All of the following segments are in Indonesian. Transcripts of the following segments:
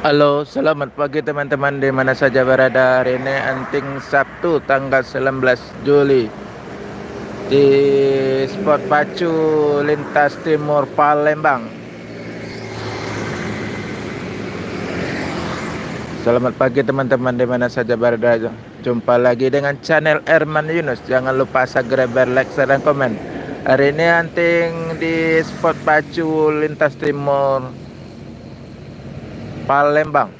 Halo, selamat pagi teman-teman di mana saja berada. Hari ini Anting Sabtu tanggal 19 Juli di spot pacu lintas timur Palembang. Selamat pagi teman-teman di mana saja berada. Jumpa lagi dengan channel Erman Yunus. Jangan lupa subscribe, like, share, dan komen. Hari ini Anting di spot pacu lintas timur Palembang.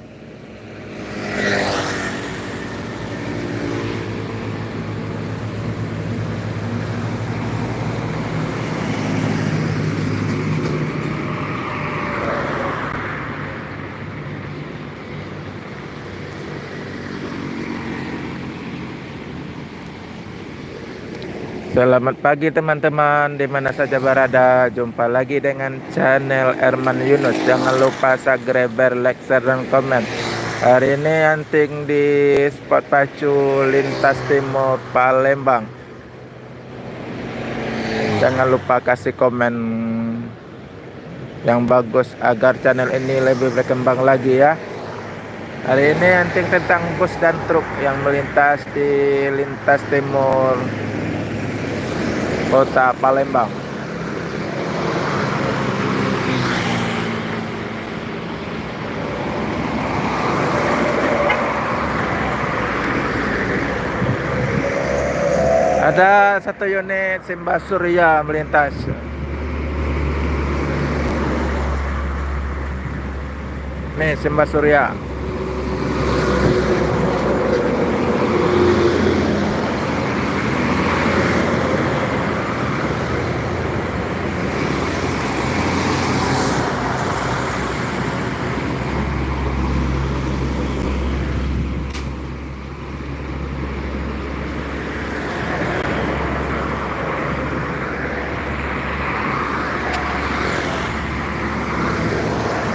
Selamat pagi teman-teman di mana saja berada. Jumpa lagi dengan channel Erman Yunus. Jangan lupa subscribe, like, share, dan komen. Hari ini Anting di spot pacu lintas timur Palembang. Jangan lupa kasih komen yang bagus agar channel ini lebih berkembang lagi ya. Hari ini Anting tentang bus dan truk yang melintas di lintas timur Kota Palembang. Ada satu unit Simbah Surya melintas. Nih Simbah Surya.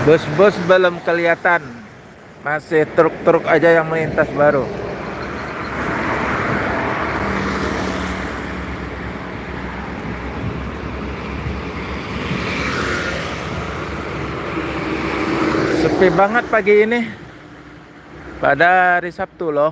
Bus-bus belum kelihatan, masih truk-truk aja yang melintas baru. Sepi banget pagi ini, pada hari Sabtu loh.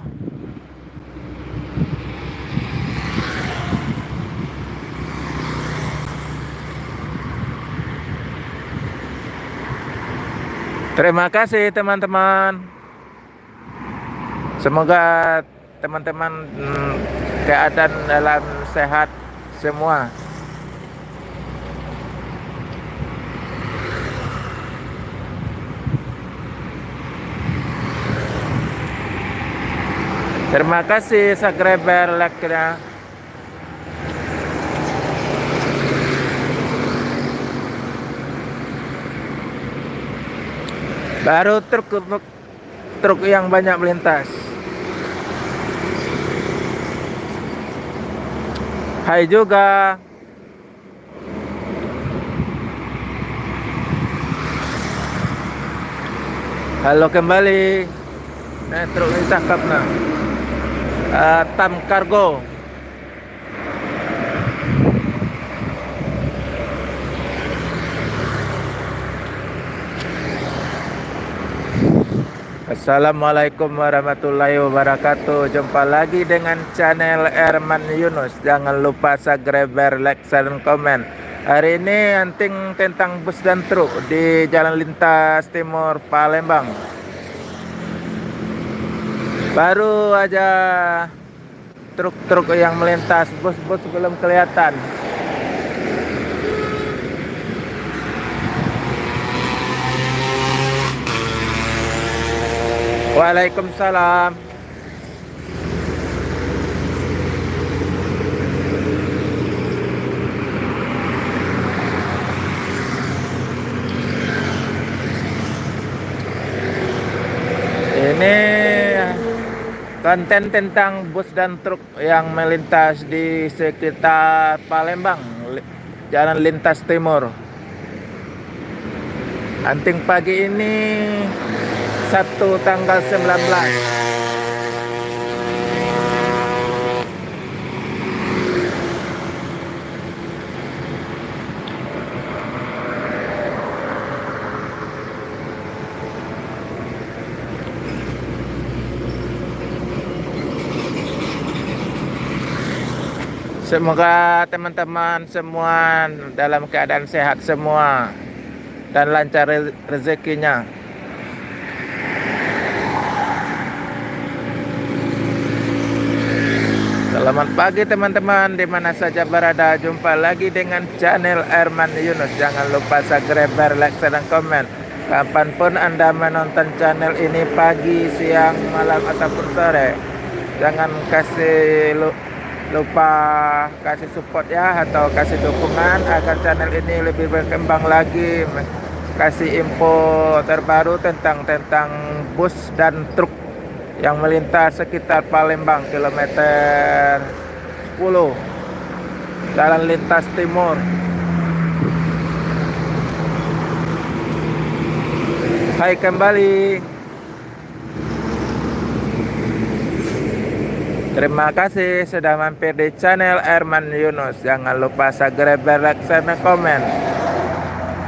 Terima kasih teman-teman. Semoga teman-teman keadaan dalam sehat semua. Terima kasih subscriber, like-nya. Baru truk yang banyak melintas. Hai juga. Halo kembali. Nah, truk ini cakep nah. Tam Kargo. Assalamualaikum warahmatullahi wabarakatuh. Jumpa lagi dengan channel Erman Yunus. Jangan lupa subscribe, like, share, dan komen. Hari ini Anting tentang bus dan truk di Jalan Lintas Timur Palembang. Baru aja truk-truk yang melintas, bus-bus belum kelihatan. Waalaikumsalam. Ini konten tentang bus dan truk yang melintas di sekitar Palembang, Jalan Lintas Timur. Anting pagi ini Sabtu tanggal 19. Semoga teman-teman semua dalam keadaan sehat semua dan lancar rezekinya. Selamat pagi teman-teman, di mana saja berada. Jumpa lagi dengan channel Erman Yunus. Jangan lupa subscribe, like, dan komen. Kapanpun Anda menonton channel ini, pagi, siang, malam, ataupun sore, jangan lupa kasih support ya, atau kasih dukungan agar channel ini lebih berkembang lagi. Kasih info terbaru tentang bus dan truk yang melintas sekitar Palembang kilometer 10 Jalan Lintas Timur. Hai kembali. Terima kasih sudah mampir di channel Erman Yunus. Jangan lupa subscribe, like, dan komen.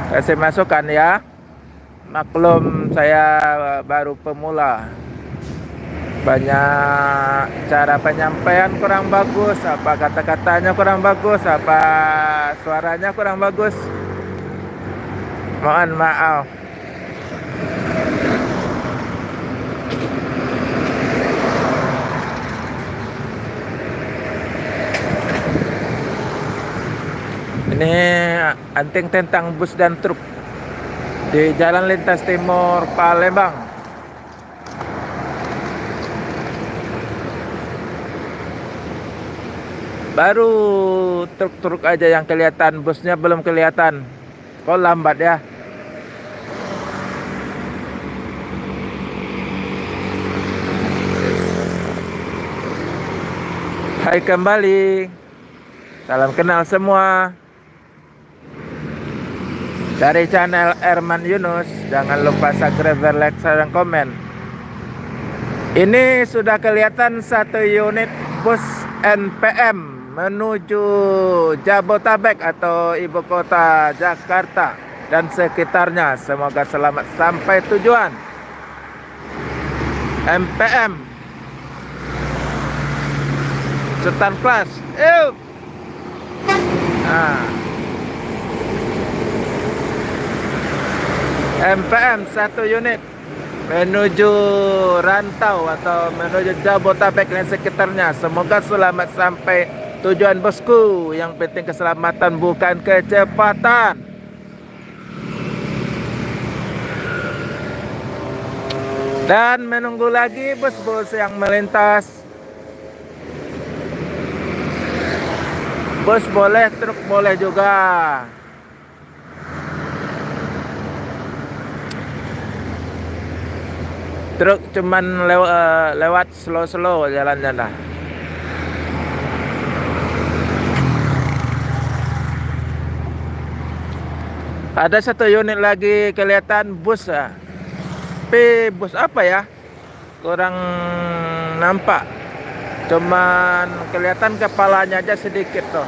Kasih masukan ya. Maklum saya baru pemula. Banyak cara penyampaian kurang bagus, apa kata-katanya kurang bagus, apa suaranya kurang bagus. Mohon maaf. Ini anting tentang bus dan truk di Jalan Lintas Timur Palembang. Baru truk-truk aja yang kelihatan, busnya belum kelihatan. Kok lambat ya? Hai kembali. Salam kenal semua. Dari channel Erman Yunus. Jangan lupa subscribe, like, dan komen. Ini sudah kelihatan satu unit bus NPM menuju Jabotabek atau ibu kota Jakarta dan sekitarnya. Semoga selamat sampai tujuan. NPM Sultan Class. Yuk. Nah. NPM satu unit menuju rantau atau menuju Jabotabek dan sekitarnya. Semoga selamat sampai tujuan bosku. Yang penting keselamatan, bukan kecepatan. Dan menunggu lagi bus-bus yang melintas. Bus boleh, truk boleh juga. Truk cuman lewat slow-slow jalannya dah. Ada satu unit lagi kelihatan bus ya. Tapi bus apa ya? Kurang nampak. Cuman kelihatan kepalanya aja sedikit tuh.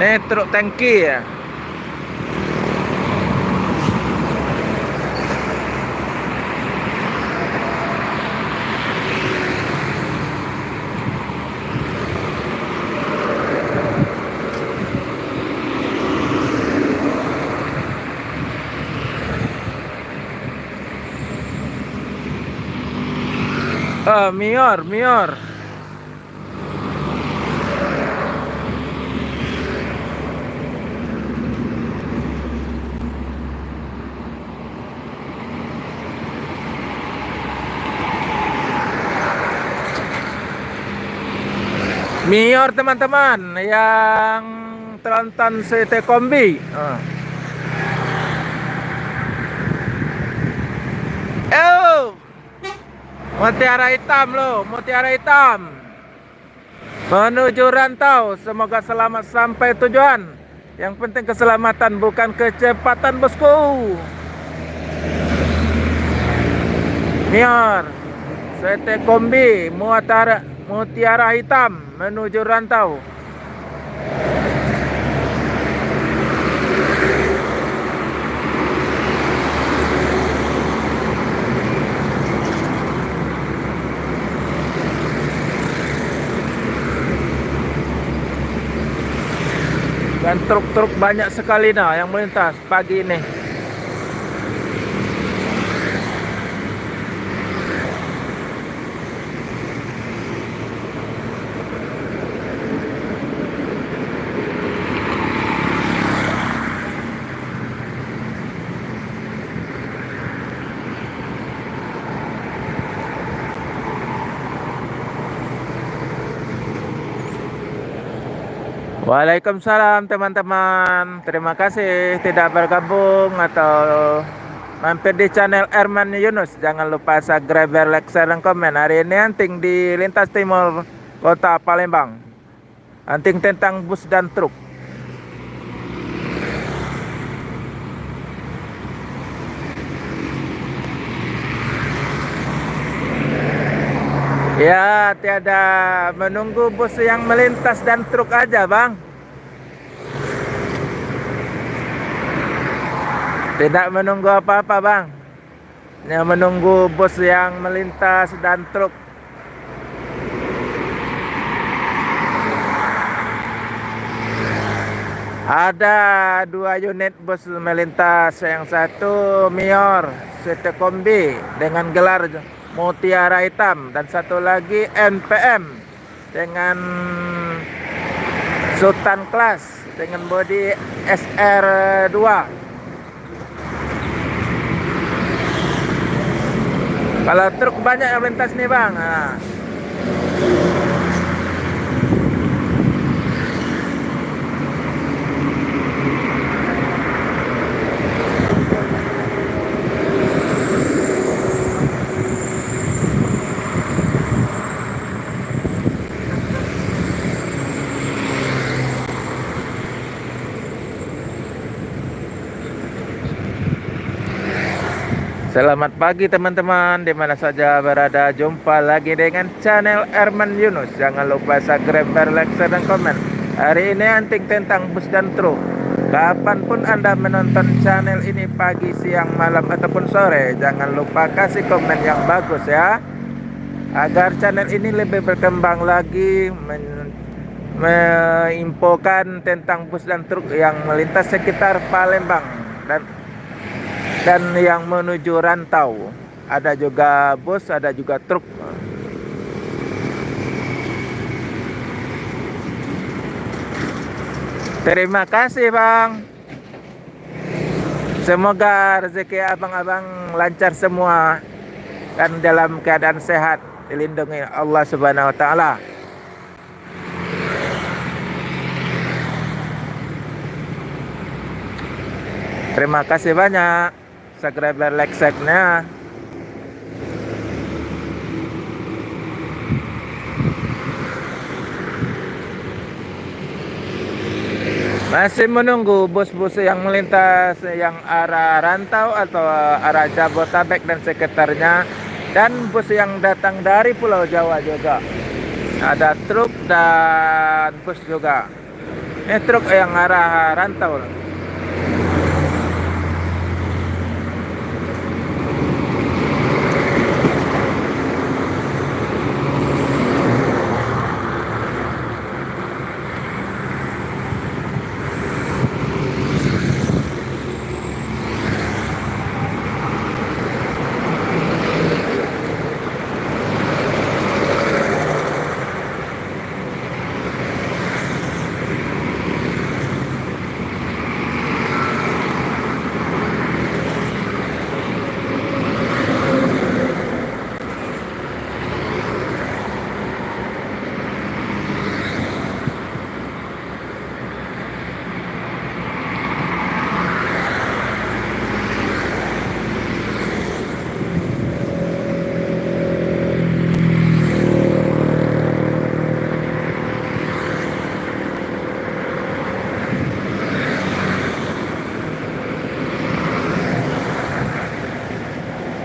Ini truk tangki ya. Mior. Mior teman-teman yang Tronton CT Kombi. Mutiara hitam loh, mutiara hitam menuju rantau. Semoga selamat sampai tujuan. Yang penting keselamatan, bukan kecepatan bosku. Mior CT Kombi mutiara hitam menuju rantau. Dan truk-truk banyak sekali nah yang melintas pagi ini. Waalaikumsalam teman-teman. Terima kasih tidak bergabung atau mampir di channel Erman Yunus. Jangan lupa subscribe, like, share, dan komen. Hari ini hunting di lintas timur kota Palembang. Hunting tentang bus dan truk. Ya, tiada menunggu bus yang melintas dan truk aja, Bang. Tidak menunggu apa-apa, Bang. Hanya menunggu bus yang melintas dan truk. Ada 2 unit bus melintas, yang satu Mior City Kombi dengan gelar Mutiara Hitam, dan satu lagi NPM dengan Sultan Class dengan bodi SR2. Kalau truk banyak yang melintas nih, Bang. Nah. Selamat pagi teman-teman, di mana saja berada. Jumpa lagi dengan channel Erman Yunus. Jangan lupa subscribe, like, share, dan komen. Hari ini hunting tentang bus dan truk. Kapanpun Anda menonton channel ini, pagi, siang, malam, ataupun sore, jangan lupa kasih komen yang bagus ya, agar channel ini lebih berkembang lagi, menginfokan tentang bus dan truk yang melintas sekitar Palembang dan yang menuju rantau. Ada juga bus, ada juga truk. Terima kasih, Bang. Semoga rezeki abang-abang lancar semua dan dalam keadaan sehat, dilindungi Allah Subhanahu wa taala. Terima kasih banyak. Subscribe, like, share-nya. Masih menunggu bus-bus yang melintas yang arah rantau atau arah Jabotabek dan sekitarnya, dan bus yang datang dari Pulau Jawa juga. Ada truk dan bus juga. Ini truk yang arah rantau.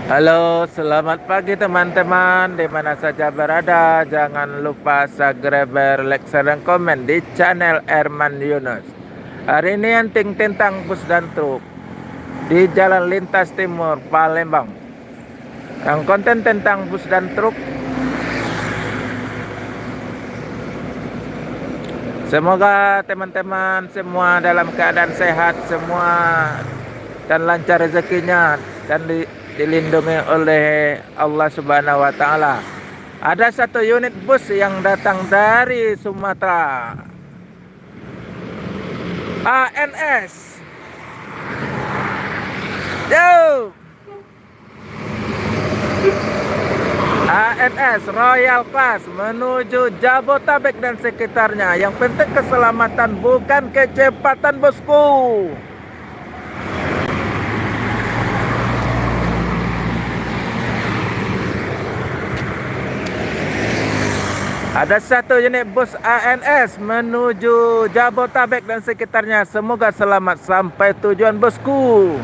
Halo, selamat pagi teman-teman, di mana saja berada. Jangan lupa subscribe, like, share, dan komen di channel Erman Yunus. Hari ini hunting tentang bus dan truk di Jalan Lintas Timur Palembang. Yang konten tentang bus dan truk Semoga teman-teman semua dalam keadaan sehat semua dan lancar rezekinya dan dilindungi oleh Allah Subhanahu wa taala. Ada satu unit bus yang datang dari Sumatera. ANS. Yo. ANS Royal Class menuju Jabotabek dan sekitarnya. Yang penting keselamatan, bukan kecepatan, bosku. Ada satu unit bus ANS menuju Jabotabek dan sekitarnya. Semoga selamat sampai tujuan, bosku.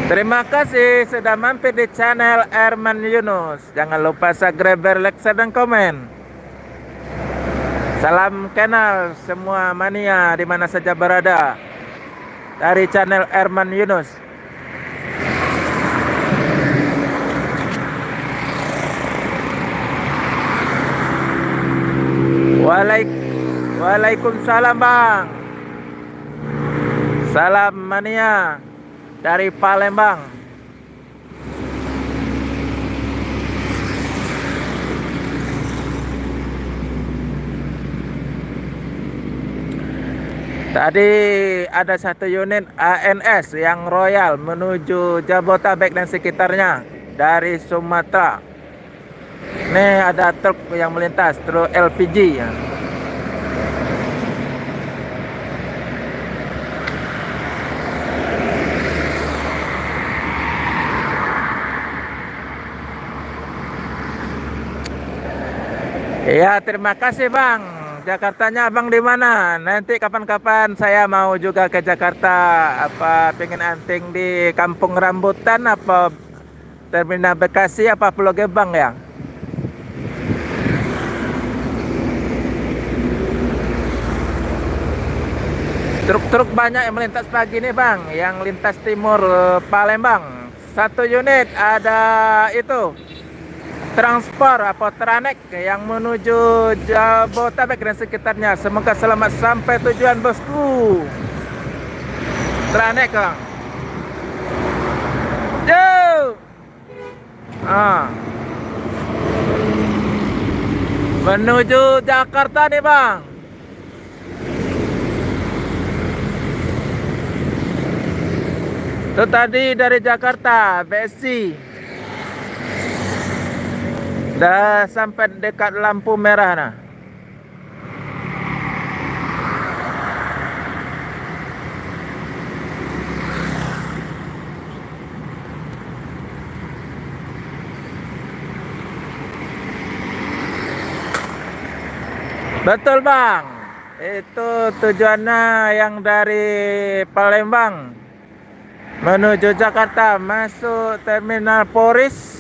Terima kasih sudah mampir di channel Herman Yunus. Jangan lupa subscribe, like, share, dan komen. Salam kenal semua mania di mana saja berada dari channel Herman Yunus. Waalaikumsalam, Bang. Salam mania dari Palembang. Tadi ada satu unit ANS yang Royal menuju Jabotabek dan sekitarnya dari Sumatera. Nih ada truk yang melintas, truk LPG ya. Ya, terima kasih, Bang. Jakartanya Abang di mana? Nanti kapan-kapan saya mau juga ke Jakarta. Apa pengen anting di Kampung Rambutan, apa Terminal Bekasi, apa Pulau Gebang ya? Truk-truk banyak yang melintas pagi ini, Bang. Yang lintas timur Palembang. Satu unit ada itu transport apa Tranek yang menuju Jabotabek dan sekitarnya. Semoga selamat sampai tujuan, bosku. Tranek, Kang. Yo. Menuju Jakarta nih, Bang. Itu tadi dari Jakarta, BSC. Dah sampai dekat lampu merah nah. Betul, Bang. Itu tujuannya yang dari Palembang menuju Jakarta, masuk Terminal Poris,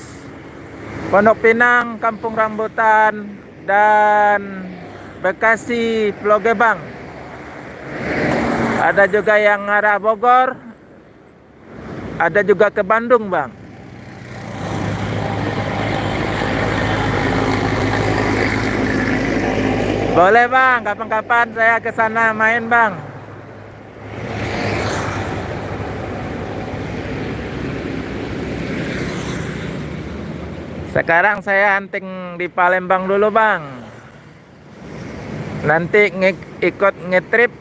Pondok Pinang, Kampung Rambutan, dan Bekasi, Pulau Gebang. Ada juga yang arah Bogor, ada juga ke Bandung, Bang. Boleh, Bang, kapan-kapan saya ke sana main, Bang. Sekarang saya hunting di Palembang dulu, Bang. Nanti ikut ngetrip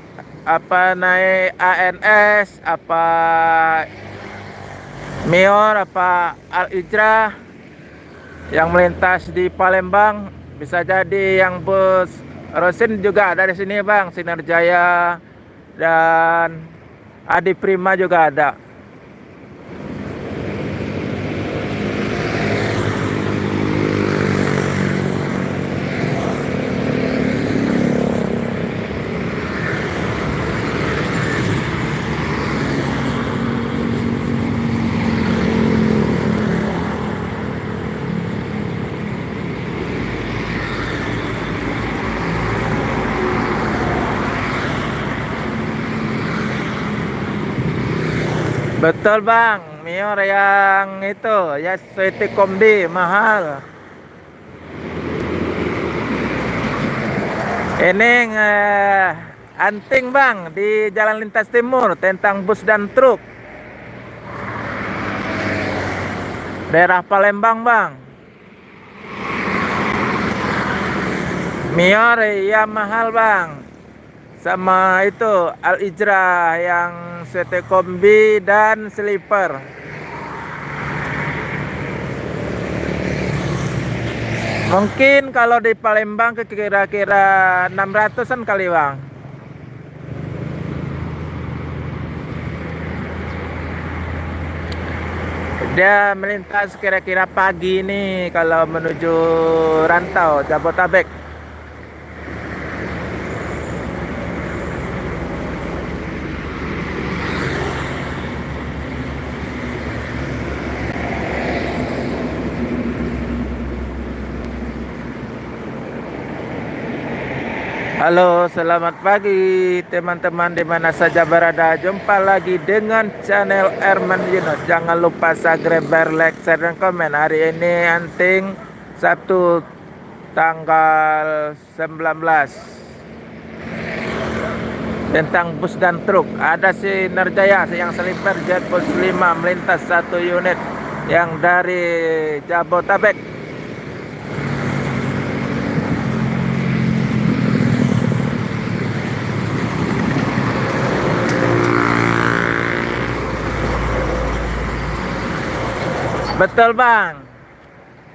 apa naik ANS, apa Mior, apa Al Ijrah yang melintas di Palembang. Bisa jadi yang bus Rosin juga ada di sini, Bang. Sinar Jaya dan Adi Prima juga ada. Betul bang, Mior yang itu ya Sweety Kombi mahal. Ini anting bang di Jalan Lintas Timur tentang bus dan truk daerah Palembang bang. Mior ya mahal bang. Sama itu Al Ijrah yang Sweety Kombi dan Sleeper. Mungkin kalau di Palembang kira-kira 600-an kali bang. Dia melintas kira-kira pagi ini kalau menuju rantau Jabotabek. Halo, selamat pagi teman-teman di mana saja berada. Jumpa lagi dengan channel Erman Yunus. Jangan lupa subscribe, like, share, dan komen. Hari ini anting Sabtu tanggal 19 tentang bus dan truk. Ada Sinerjaya yang Sleeper Jet Bus 5 melintas satu unit yang dari Jabotabek. Betul bang,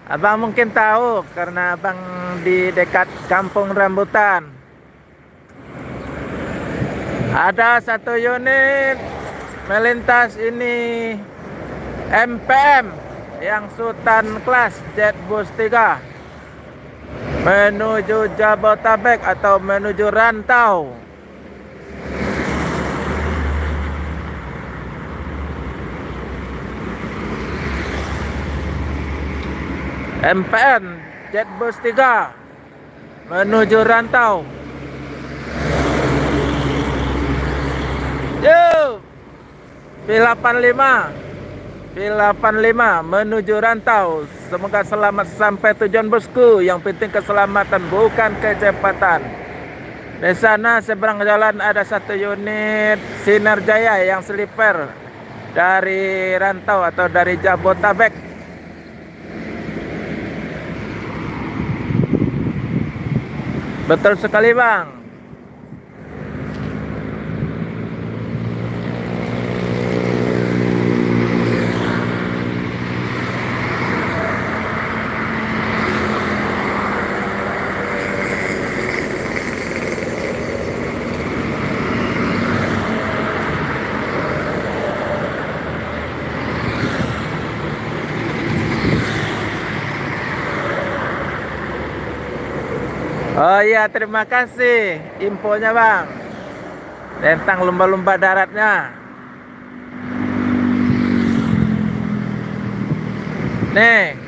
abang mungkin tahu karena abang di dekat Kampung Rambutan. Ada satu unit melintas ini MPM yang Sultan Class Jet Bus 3 menuju Jabotabek atau menuju rantau. MPN Jet Bus 3 menuju rantau. Yuk, P85 menuju rantau. Semoga selamat sampai tujuan bosku. Yang penting keselamatan bukan kecepatan. Di sana seberang jalan ada satu unit Sinerjaya yang Sleeper dari rantau atau dari Jabotabek. Betul sekali bang. Oh iya, terima kasih infonya bang tentang lumba-lumba daratnya. Nih,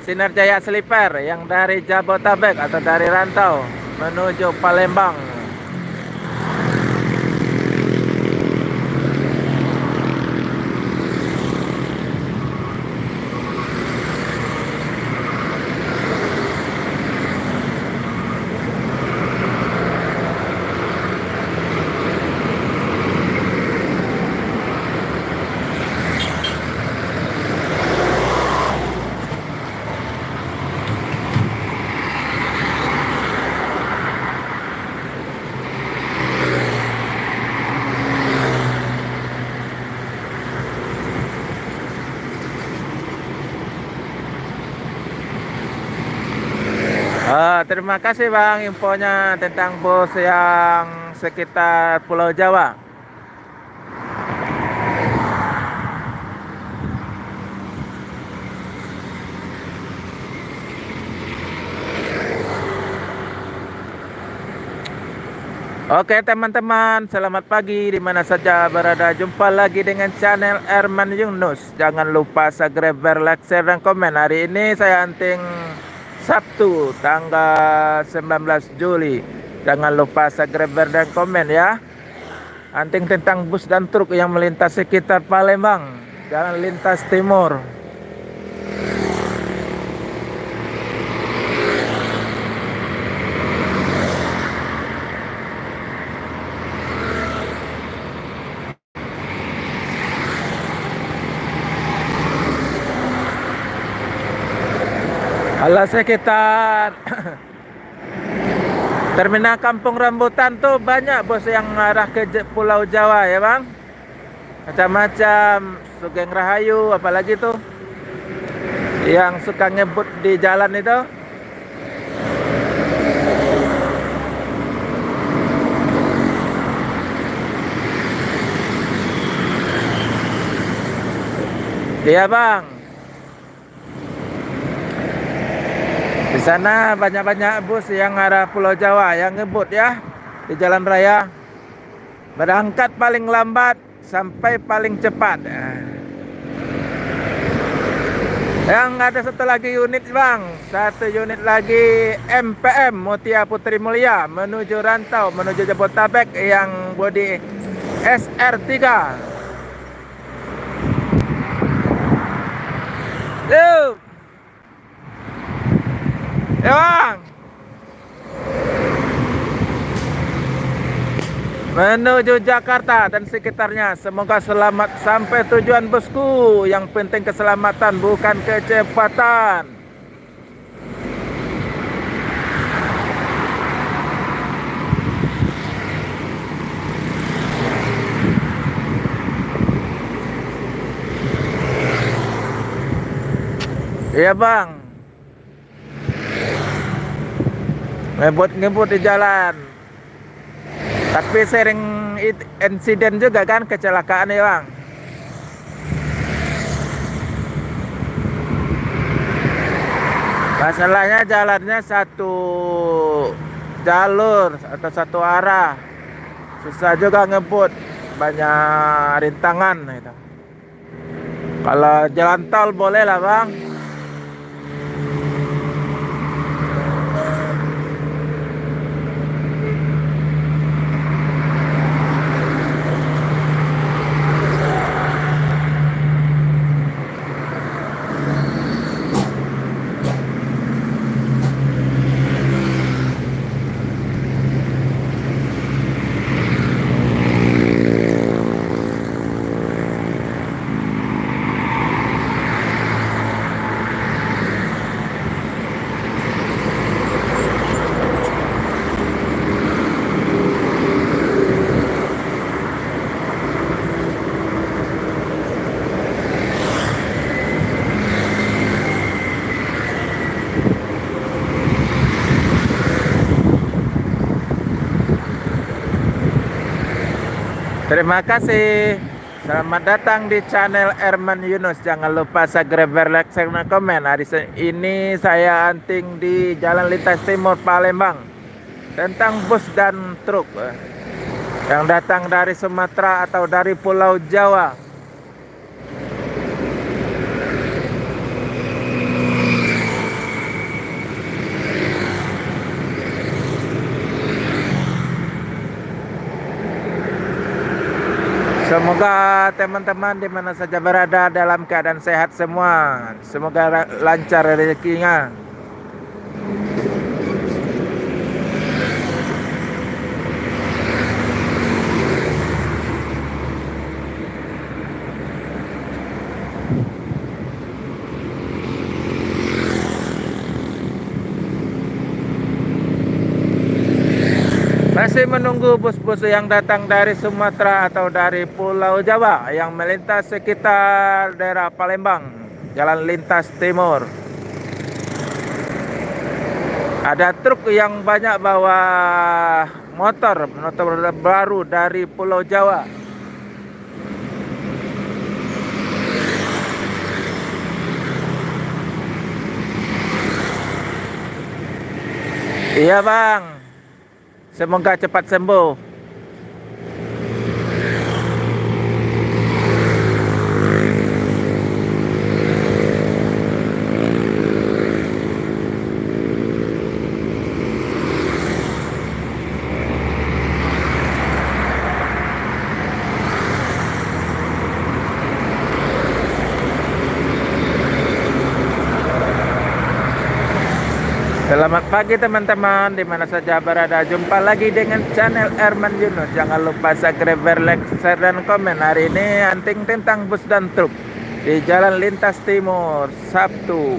Sinerjaya Sleeper yang dari Jabotabek atau dari rantau menuju Palembang. Terima kasih bang infonya tentang bus yang sekitar Pulau Jawa. Oke teman-teman, selamat pagi di mana saja berada. Jumpa lagi dengan channel Erman Yunus. Jangan lupa subscribe, like, share, dan komen. Hari ini saya anting Sabtu tanggal 19 Juli. Jangan lupa subscribe dan komen ya. Anting tentang bus dan truk yang melintas sekitar Palembang, jalan lintas timur. Kalau sekitar terminal Kampung Rambutan tuh banyak bos yang arah ke Pulau Jawa ya bang. Macam-macam, Sugeng Rahayu, apalagi tuh yang suka ngebut di jalan itu. Iya bang. Di sana banyak-banyak bus yang arah Pulau Jawa yang ngebut ya di jalan raya. Berangkat paling lambat sampai paling cepat. Yang ada satu lagi unit bang, satu unit lagi MPM Mutia Putri Mulia menuju Rantau, menuju Jabodetabek yang bodi SR3. Yuk. Ya bang. Menuju Jakarta dan sekitarnya. Semoga selamat sampai tujuan bosku. Yang penting keselamatan bukan kecepatan. Iya bang. Ngebut-ngebut di jalan. Tapi sering insiden juga kan, kecelakaan ya bang. Masalahnya jalannya satu jalur atau satu arah. Susah juga ngebut, banyak rintangan gitu. Kalau jalan tol boleh lah bang. Terima kasih. Selamat datang di channel Herman Yunus. Jangan lupa subscribe, like, share, dan komen. Hari ini saya anting di Jalan Lintas Timur Palembang tentang bus dan truk yang datang dari Sumatera atau dari Pulau Jawa. Semoga teman-teman di mana saja berada dalam keadaan sehat semua. Semoga lancar rezekinya. Masih menunggu bus-bus yang datang dari Sumatera atau dari Pulau Jawa yang melintas sekitar daerah Palembang, jalan lintas timur. Ada truk yang banyak bawa motor baru dari Pulau Jawa. Iya bang. Semoga cepat sembuh. Selamat pagi teman-teman, di mana saja berada. Jumpa lagi dengan channel Herman Yunus. Jangan lupa subscribe, like, share, dan komen. Hari ini anting tentang bus dan truk di Jalan Lintas Timur, Sabtu.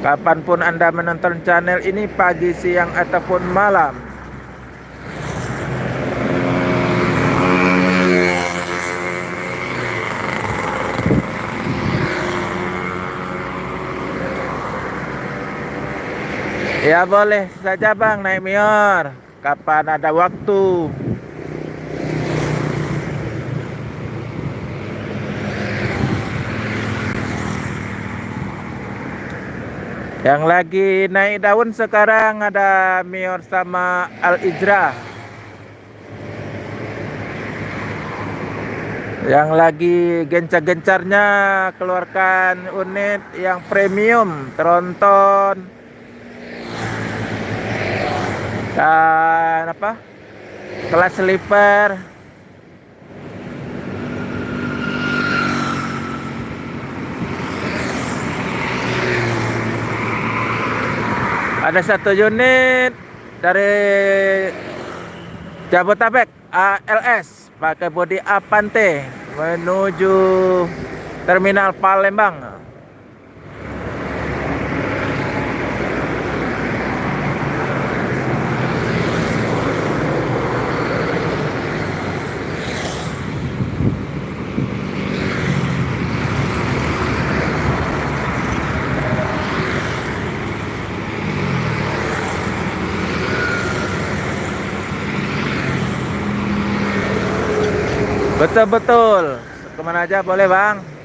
Kapanpun Anda menonton channel ini, pagi, siang, ataupun malam. Ya boleh saja bang naik Mior, kapan ada waktu. Yang lagi naik daun sekarang ada Mior sama Al Ijra. Yang lagi gencar-gencarnya keluarkan unit yang premium, tronton dan kelas sleeper. Ada satu unit dari Jabotabek ALS pakai bodi Avante menuju terminal Palembang. Betul-betul. Kemana aja boleh bang.